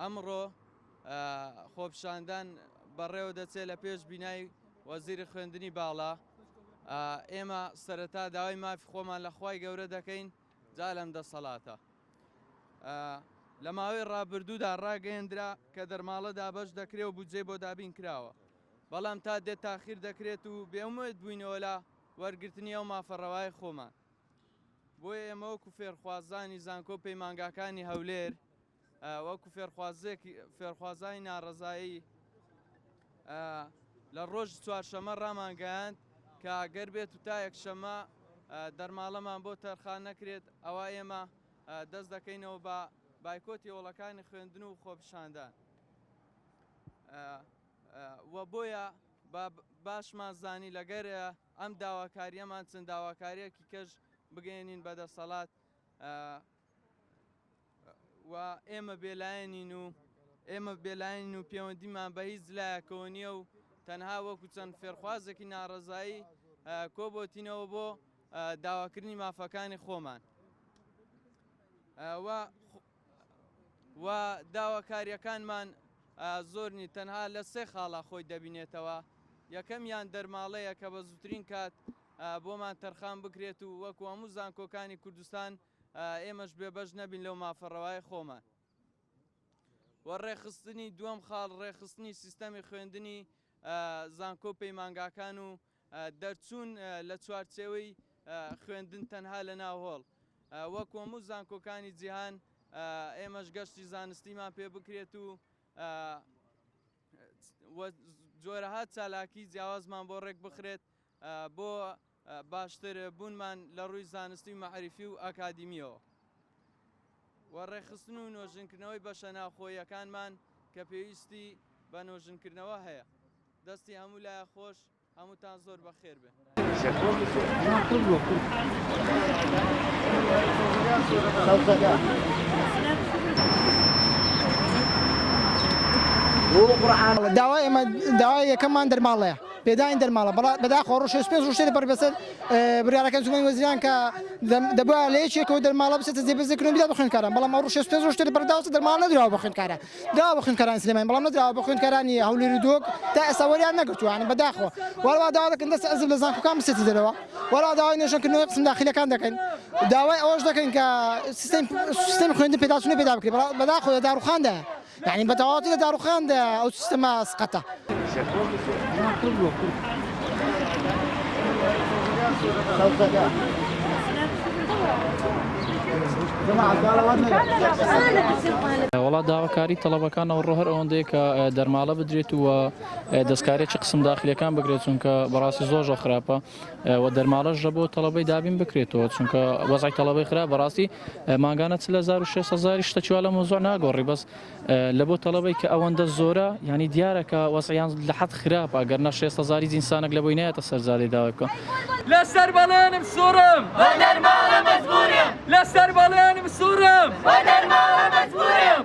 ئەمڕۆ خۆپشاندان بەڕێوە دەچێت لە پێش بینایی وەزیری خوێندنی باڵا. ئێمە سەرەتا داوای مافی خۆمان لە خوای گەورە دەکەین جا لەم دەسەڵاتە. لە ماوەی ڕابردوودا ڕاگەیەندرا کە دەرماڵە دابەش دەکرێت و بودجێ بۆ دابین کراوە، بەڵام تا دێت تاخیر دەکرێت و بێومێت بووینەوە لە وەرگرتنی ئەو مافەڕەوای خۆمان. بۆیە ئێمە وەکو فێرخوازانی زانکۆ پەیمانگاکانی هەولێر، وەکو فێرخوازانی ناڕەزایی لە ڕۆژ چوارشەمە ڕامانگەیاند کە ئەگەر بێت و تا یەکشەمە دەرماڵەمان بۆ تەرخان نەکرێت، ئەوە ئێمە دەست دەکەینەوە بە بایکۆتی هۆڵەکانی خوێندن و خۆپشاندان. وە بۆیە باشمان زانی لەگەر ئەم داواکاریەمان چەند داواکاریەکی کەش بگەێنین بەدەسەڵات و ئێمە بێلایەنین و پەیوەندیمان بە هیچ لایەکەوە نییە و تەنها وەکو چەند فێرخوازێکی ناڕەزایی کۆبۆتینەوە بۆ داواکردنی مافەکانی خۆمان. و داواکاریەکانمان زۆرنی تەنها لە سێ خاڵا خۆی دەبینێتەوە. یەکەمیان دەرماڵەیە کە بە زووترین کات بۆمان تەرخان بکرێت و وەکو هەموو زانکۆکانی کوردستان ئێمەش بێبەش نەبین لەو مافەڕەوای خۆمان. و ڕێخستنی دووەم خاڵ ڕێخستنی سیستەمی خوێندنی زانکۆ پەیمانگاکان و دەرچوون لە چوارچێوەی خوێندن تەنها لە ناو هۆڵ. وەکو هەموو زانکۆکانی جیهان ئێمەش گەشتی زانستیمان پێ بکرێت و جۆرەها چالاکی جیاوازمان بۆ ڕێک بخرێت بۆ باشتر بوونمان لە ڕووی زانستی و مەعریفی و ئەکادیمیەوە. و ڕێخستن و نۆژنکردنەوەی بەشە ناوخۆیەکانمان کە پێویستی بە نۆژنکردنەوە هەیە. دەستی هەموو لایە خۆش، هەمووتان زۆر بەخێر بێ. داوای یەکەممان دەرماڵەیە، پێداین دەرماڵە بەداخۆ ڕۆژ 5 ڕۆژێ بەربەسەر بڕیارەکان زمانی وەزیران کە دەبووە لە یەکێکەوە دەرماڵە بچێتە جێبەجێکردن بیدات بە خوێندکاران، بەڵام ئەو ڕۆژ 5 ڕۆژ بەرداوەچە دەرماڵ نەدراوە بە خوێندکاران، دراوە بە خوێندکارانی سلێمانی، بەڵام نەدراوە بە خوێندکارانی هەولێری دۆک تا ئێستا وەریان نەگرتووانە بەداخۆ. وەڵا داوا دەکەن دەست ئەزم لە زانکۆکان بچێتە دەرەوە، وەڵا داوای نوێژەکردنەوەی قسم داخلیەکان دەکەن، داوای ئەوەش دەکەن کە سیستەمی خوێندن پێداچوونە پێدا بکرێت، بەداخۆ لە داروخاندا يعني بتواطي لداروخان ده أو سيستم سقطة. وڵات داواکاری تەڵەبەکانەوە ڕۆهەر ئەوەندەیە کە دەرماڵە بدرێت و دەستکارێکی قسم داخلیەکان بگرێت، چونکە بەڕاستی زۆر خراپە و دەرماڵەش بۆ تەڵەبەی دابین بکرێتەوە، چونکە وەزای تەڵەبەی خراپ بەڕاستی ماگانە 1600 شتە چوار لە مۆزوع ناگۆڕی، بەس لە بۆ تەڵەبەی کە ئەوەندە زۆرە یعنی دیارە کە وەزعیان لە حەد خراپە، ئەگەرنە 600 ئینسانێک لە بۆی نایەتە سەرزادەی داوا بکە. لەسەر بەڵێنم سوورم بە دەرماڵە مەجبورم، لەسەر بەڵێنم سوورم بە دەرماڵە مەجبورم.